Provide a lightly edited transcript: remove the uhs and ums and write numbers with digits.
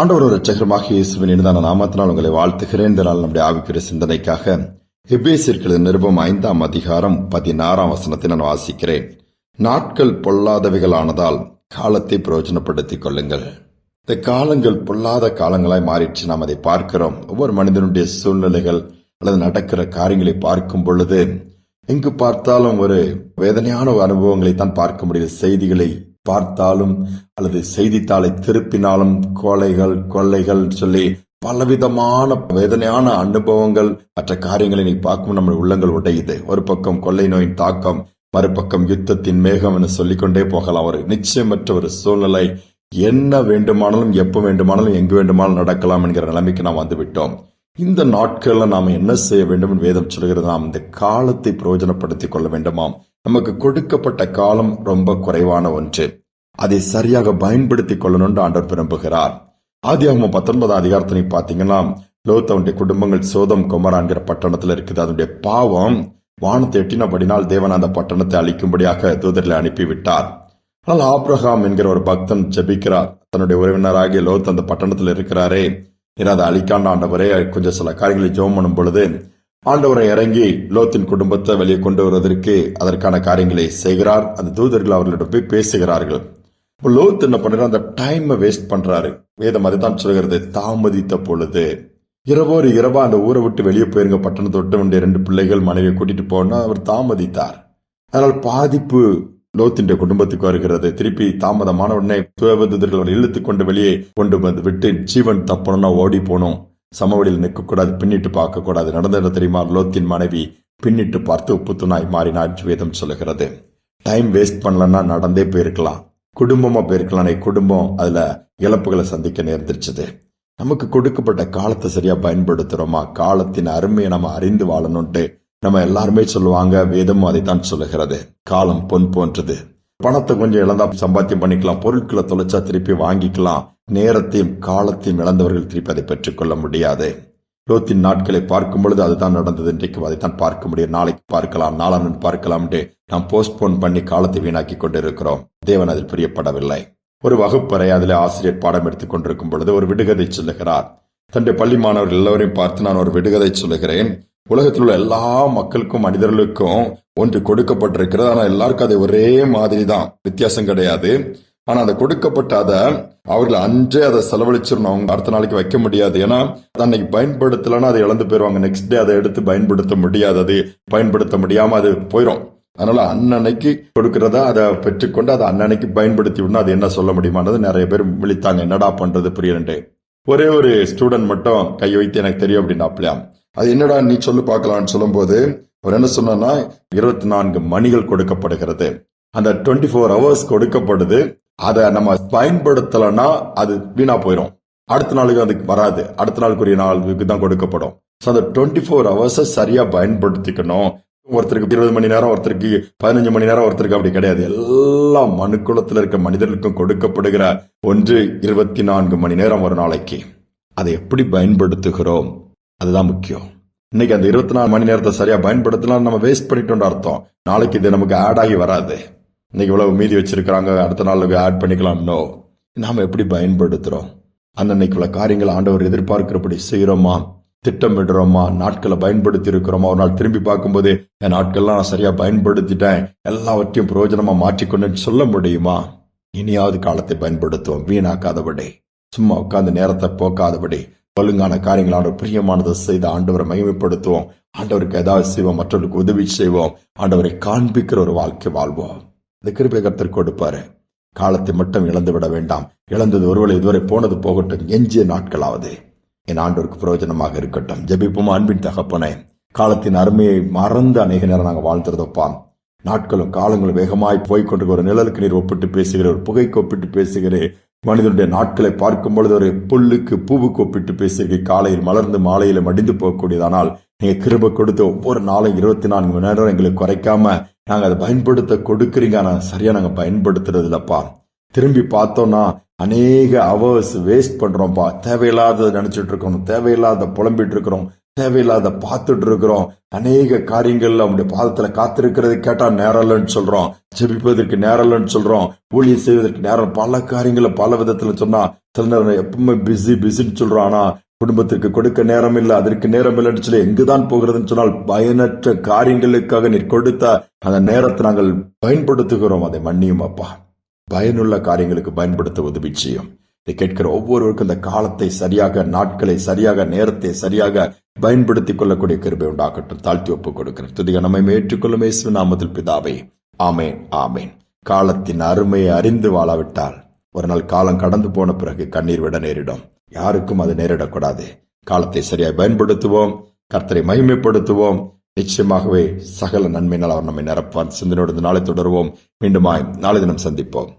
ஆண்டவர் இரட்சகருமாக இயேசுவின் இனிதான நாமத்தினால் உங்களை வாழ்த்துகிறேன். இந்த நாள் நம்முடைய ஆவிக்குரிய சிந்தனைக்காக எபேசியர்களின் நிருபம் 5ஆம் அதிகாரம் 16ஆம் வசனத்தை நான் வாசிக்கிறேன். நாட்கள் பொல்லாதவைகளானதால் காலத்தை பிரயோஜனப்படுத்திக் கொள்ளுங்கள். இந்த காலங்கள் பொல்லாத காலங்களாய் மாறிடுச்சு. நாம் அதை பார்க்கிறோம். ஒவ்வொரு மனிதனுடைய சூழ்நிலைகள் அல்லது நடக்கிற காரியங்களை பார்க்கும் பொழுது எங்கு பார்த்தாலும் ஒரு வேதனையான அனுபவங்களை தான் பார்க்க முடியுது. செய்திகளை பார்த்தாலும் அல்லது செய்தித்தாளை திருப்பினாலும் கொள்ளைகள் சொல்லி பலவிதமான வேதனையான அனுபவங்கள் மற்ற காரியங்களை நீ பார்க்கும் நம்ம உள்ளங்கள் உடையுது. ஒரு பக்கம் கொள்ளை நோயின் தாக்கம், மறுபக்கம் யுத்தத்தின் மேகம் என சொல்லிக்கொண்டே போகலாம். ஒரு நிச்சயமற்ற ஒரு சூழ்நிலை, என்ன வேண்டுமானாலும் எப்ப வேண்டுமானாலும் எங்கு வேண்டுமானாலும் நடக்கலாம் என்கிற நிலைமைக்கு நாம் வந்துவிட்டோம். இந்த நாட்கள்ல நாம் என்ன செய்ய வேண்டும்? வேதம் சொல்கிறது, நாம் இந்த காலத்தை பிரயோஜனப்படுத்திக் கொள்ள வேண்டுமாம். நமக்கு கொடுக்கப்பட்ட காலம் ரொம்ப குறைவான ஒன்று. அதை சரியாக பயன்படுத்திக் கொள்ளணும் ஆண்டவர் விரும்புகிறார். ஆதியாகமம் 19ஆம் அதிகாரத்தை பாத்தீங்கன்னா, லோத் அவனுடைய குடும்பங்கள் சோதம் கொமரா என்கிற பட்டணத்துல இருக்குது. அதனுடைய பாவம் வானத்தை எட்டினபடினால் தேவன் அந்த பட்டணத்தை அழிக்கும்படியாக தூதர்களை அனுப்பிவிட்டார். ஆனால் ஆபிரகாம் என்கிற ஒரு பக்தன் ஜெபிக்கிறார். தன்னுடைய உறவினராகிய லோத் அந்த பட்டணத்தில் இருக்கிறாரே, அதை அழிக்காண்ட ஆண்டவரே, கொஞ்சம் சில காரியங்களை ஜெபம் பண்ணும் பொழுது ஆண்டவரை இறங்கி லோத்தின் குடும்பத்தை வெளியே கொண்டு வருவதற்கு அதற்கான காரியங்களை செய்கிறார். அந்த தூதர்கள் அவர்களிடம் போய் பேசுகிறார்கள். லோத் என்ன பண்றாரு? அந்த டைம் வேஸ்ட் பண்றாரு. வேதம் அதுதான் சொல்கிறது, தாமதித்த பொழுது. இரவா அந்த ஊரை விட்டு வெளியே போயிருங்க, பட்டணத்தை விட்டு வேண்டிய 2 பிள்ளைகள் மனைவியை கூட்டிட்டு போனா அவர் தாமதித்தார். அதனால் பாதிப்பு லோத்தின் குடும்பத்துக்கு வருகிறது. திருப்பி தாமதமான உடனே தூதர்கள் அவர் இழுத்து கொண்டு வெளியே கொண்டு வந்து விட்டு, ஜீவன் தப்பணும்னா ஓடி போனோம், சமவெளியில் நிற்க கூடாது, பின்னிட்டு பார்க்க கூடாது. நடந்தது தெரியுமா? லோத்தின் மனைவி பின்னிட்டு பார்த்து உப்புத்துணாய் மாறினார். வேதம் சொல்லுகிறது. டைம் வேஸ்ட் பண்ணலன்னா நடந்தே போயிருக்கலாம், குடும்பமா போயிருக்கலாம். குடும்பம் அதுல இழப்புகளை சந்திக்க நேர்ந்துருச்சது. நமக்கு கொடுக்கப்பட்ட காலத்தை சரியா பயன்படுத்துறோமா? காலத்தின் அருமையை நம்ம அறிந்து வாழணும்ட்டு நம்ம எல்லாருமே சொல்லுவாங்க. வேதமும் அதைத்தான் சொல்லுகிறது. காலம் பொன் போன்றது. பணத்தை கொஞ்சம் இழந்தா சம்பாத்தியம் பண்ணிக்கலாம், பொருட்களை தொலைச்சா திருப்பி வாங்கிக்கலாம். நேரத்தையும் காலத்தையும் இழந்தவர்கள் திருப்பி அதை பெற்றுக்கொள்ள முடியாது. லோத்தின் நாட்களை பார்க்கும் பொழுது அதுதான் நடந்தது. இன்றைக்கு அதைத்தான் பார்க்க முடியும். நாளைக்கு பார்க்கலாம், நாளானு பார்க்கலாம் என்று நாம் போஸ்ட்போன் பண்ணி காலத்தை வீணாக்கி கொண்டிருக்கிறோம். தேவன் அதில் பிரியப்படவில்லை. ஒரு வகுப்பறை, அதில் ஆசிரியர் பாடம் எடுத்துக் கொண்டிருக்கும் பொழுது ஒரு விடுகதை சொல்லுகிறார். தன்னுடைய பள்ளி மாணவர்கள் எல்லோரையும் பார்த்து, நான் ஒரு விடுகதை சொல்லுகிறேன். உலகத்தில் உள்ள எல்லா மக்களுக்கும் மனிதர்களுக்கும் ஒன்று கொடுக்கப்பட்டிருக்கிறது. ஆனா எல்லாருக்கும் அது ஒரே மாதிரி தான், வித்தியாசம் கிடையாது. ஆனா அதை கொடுக்கப்பட்ட அதை அவர்கள் அன்றே அதை செலவழிச்சிடணும். அவங்க அடுத்த நாளைக்கு வைக்க முடியாது. ஏன்னா அன்னைக்கு பயன்படுத்தலன்னா அதை இழந்து போயிருவாங்க. நெக்ஸ்ட் டே அதை எடுத்து பயன்படுத்த முடியாது. அது பயன்படுத்த முடியாம அது போயிடும். அதனால அன்னன்னைக்கு கொடுக்கறத அதை பெற்றுக்கொண்டு அதை அன்னன்னைக்கு பயன்படுத்தி விடணும். அது என்ன சொல்ல முடியுமானது நிறைய பேர் விழித்தாங்க. என்னடா பண்றது புரியலன்ட்டு. ஒரே ஒரு ஸ்டூடெண்ட் மட்டும் கை வைத்து எனக்கு தெரியும் அப்படின்னாப்லையா. அது என்னடா நீ சொல்லு பார்க்கலான்னு சொல்லும் போது அவர் என்ன சொன்னா, 24 மணிகள் கொடுக்கப்படுகிறது. அந்த 24 hours கொடுக்கப்படுது. அதை நம்ம பயன்படுத்தலன்னா அது வீணா போயிடும். அடுத்த நாளுக்கு அதுக்கு வராது. அடுத்த நாளுக்குரிய நாளுக்கு தான் கொடுக்கப்படும். அந்த 24 hours சரியா பயன்படுத்திக்கணும். ஒருத்தருக்கு 20 மணி நேரம், ஒருத்தருக்கு 15 மணி நேரம், ஒருத்தருக்கு அப்படி கிடையாது. எல்லா மனுக்குலத்தில் இருக்க மனிதர்களுக்கும் கொடுக்கப்படுகிற ஒன்று 24 மணி நேரம் ஒரு நாளைக்கு. அதை எப்படி பயன்படுத்துகிறோம் அதுதான் முக்கியம். இன்னைக்கு அந்த 24 மணி நேரத்தை சரியா பயன்படுத்தலாம், நம்ம வேஸ்ட் பண்ணிட்டோம்னு அர்த்தம். நாளைக்கு இது நமக்கு ஆட் ஆகி வராது. இன்னைக்கு இவ்வளவு மீதி வச்சிருக்கிறாங்க, அடுத்த நாளுக்கு ஆட் பண்ணிக்கலாம். நோ, நாம எப்படி பயன்படுத்துறோம்? அன்னைக்கு உள்ள காரியங்கள் ஆண்டவர் எதிர்பார்க்கிறபடி செய்யறோமா? திட்டமிடுறோமா? நாட்களை பயன்படுத்தி இருக்கிறோமா? ஒரு நாள் திரும்பி பார்க்கும்போது என் நாட்கள்லாம் நான் சரியா பயன்படுத்திட்டேன், எல்லாவற்றையும் பிரயோஜனமா மாற்றிக்கொண்டு சொல்ல முடியுமா? இனியாவது காலத்தை பயன்படுத்துவோம், வீணாக்காதபடி, சும்மா உட்கார்ந்து நேரத்தை போக்காதபடி, ஒழுங்கான காரியங்கள் ஆண்டவர் பிரியமானதை செய்து ஆண்டவரை மகிமைப்படுத்துவோம். ஆண்டவருக்கு ஏதாவது செய்வோம், மற்றவர்களுக்கு உதவி செய்வோம், ஆண்டவரை காண்பிக்கிற ஒரு வாழ்க்கை வாழ்வோம். இந்த கிருபை கர்த்தர் கொடுப்பாரு. காலத்தை மட்டும் இழந்து விட வேண்டாம். இழந்தது ஒருவேளை இதுவரை போனது போகட்டும், எஞ்சிய நாட்களாவது என் ஆண்டவருக்கு பிரயோஜனமாக இருக்கட்டும். ஜெபிப்போம். அன்பின் தகப்பனே, காலத்தின் அருமையை மறந்து அநேக நேரம் நாங்கள் வாழ்ந்துருதோப்பான். நாட்களும் காலங்களும் வேகமாய் போய்கொண்டு ஒரு நிழலுக்கு நீர் ஒப்பிட்டு பேசுகிறேன், ஒரு புகைக்கு ஒப்பிட்டு பேசுகிறேன். மனிதனுடைய நாட்களை பார்க்கும் பொழுது ஒரு புல்லுக்கு பூவுக்கு ஒப்பிட்டு பேசுகிறீர்கள். காலையில் மலர்ந்து மாலையில மடிந்து போகக்கூடியதானால் நீங்க கிருபை கொடுத்து ஒவ்வொரு நாளும் 24 மணி நேரம் எங்களுக்கு குறைக்காம நாங்க அதை பயன்படுத்த கொடுக்குறீங்க. ஆனா சரியா நாங்க பயன்படுத்துறது இல்லப்பா. திரும்பி பார்த்தோம்னா அநேக ஹவர்ஸ் வேஸ்ட் பண்றோம்ப்பா. தேவையில்லாத நினைச்சிட்டு இருக்கோம், தேவையில்லாத புலம்பிட்டு இருக்கிறோம், தேவையில்லாத பார்த்துட்டு இருக்கிறோம். அநேக காரியங்கள்ல அவனுடைய பாதத்துல காத்திருக்கிறது கேட்டா நேரம் இல்லைன்னு சொல்றோம், ஜெபிப்பதற்கு நேரம் இல்லைன்னு சொல்றோம், ஊழியம் செய்வதற்கு நேரம், பல காரியங்களை பல விதத்துல சொன்னா சில நேரம் எப்பவுமே பிஸின்னு சொல்றோம். ஆனா குடும்பத்திற்கு கொடுக்க நேரம் இல்லை, அதற்கு நேரம் இல்லைன்னு சொல்லி எங்குதான் போகிறதுன்னு சொன்னால் பயனற்ற காரியங்களுக்காக நீர் கொடுத்த அந்த நேரத்தை நாங்கள் பயன்படுத்துகிறோம். அதை மன்னியும் அப்பா. பயனுள்ள காரியங்களுக்கு பயன்படுத்த உதவி செய்யும். இதை கேட்கிற ஒவ்வொருவருக்கும் இந்த காலத்தை சரியாக, நாட்களை சரியாக, நேரத்தை சரியாக பயன்படுத்திக் கொள்ளக்கூடிய கிருபை உண்டாக்கட்டும். தாழ்த்தி ஒப்புக் கொடுக்கிறேன். துதிக நம்மை ஏற்றுக்கொள்ளும் இயேசுவின் நாமத்தில் பிதாவே, ஆமேன் ஆமேன். காலத்தின் அருமையை அறிந்து வாழாவிட்டால் ஒரு நாள் காலம் கடந்து போன பிறகு கண்ணீர் விட நேரிடும். யாருக்கும் அது நேரிடக்கூடாது. காலத்தை சரியாக பயன்படுத்துவோம், கர்த்தரை மகிமைப்படுத்துவோம். நிச்சயமாகவே சகல நன்மையினால் அவர் நம்மை நிரப்பான். சிந்தனையோடு நாளை தொடருவோம். மீண்டுமாய் நாளை தினம் சந்திப்போம்.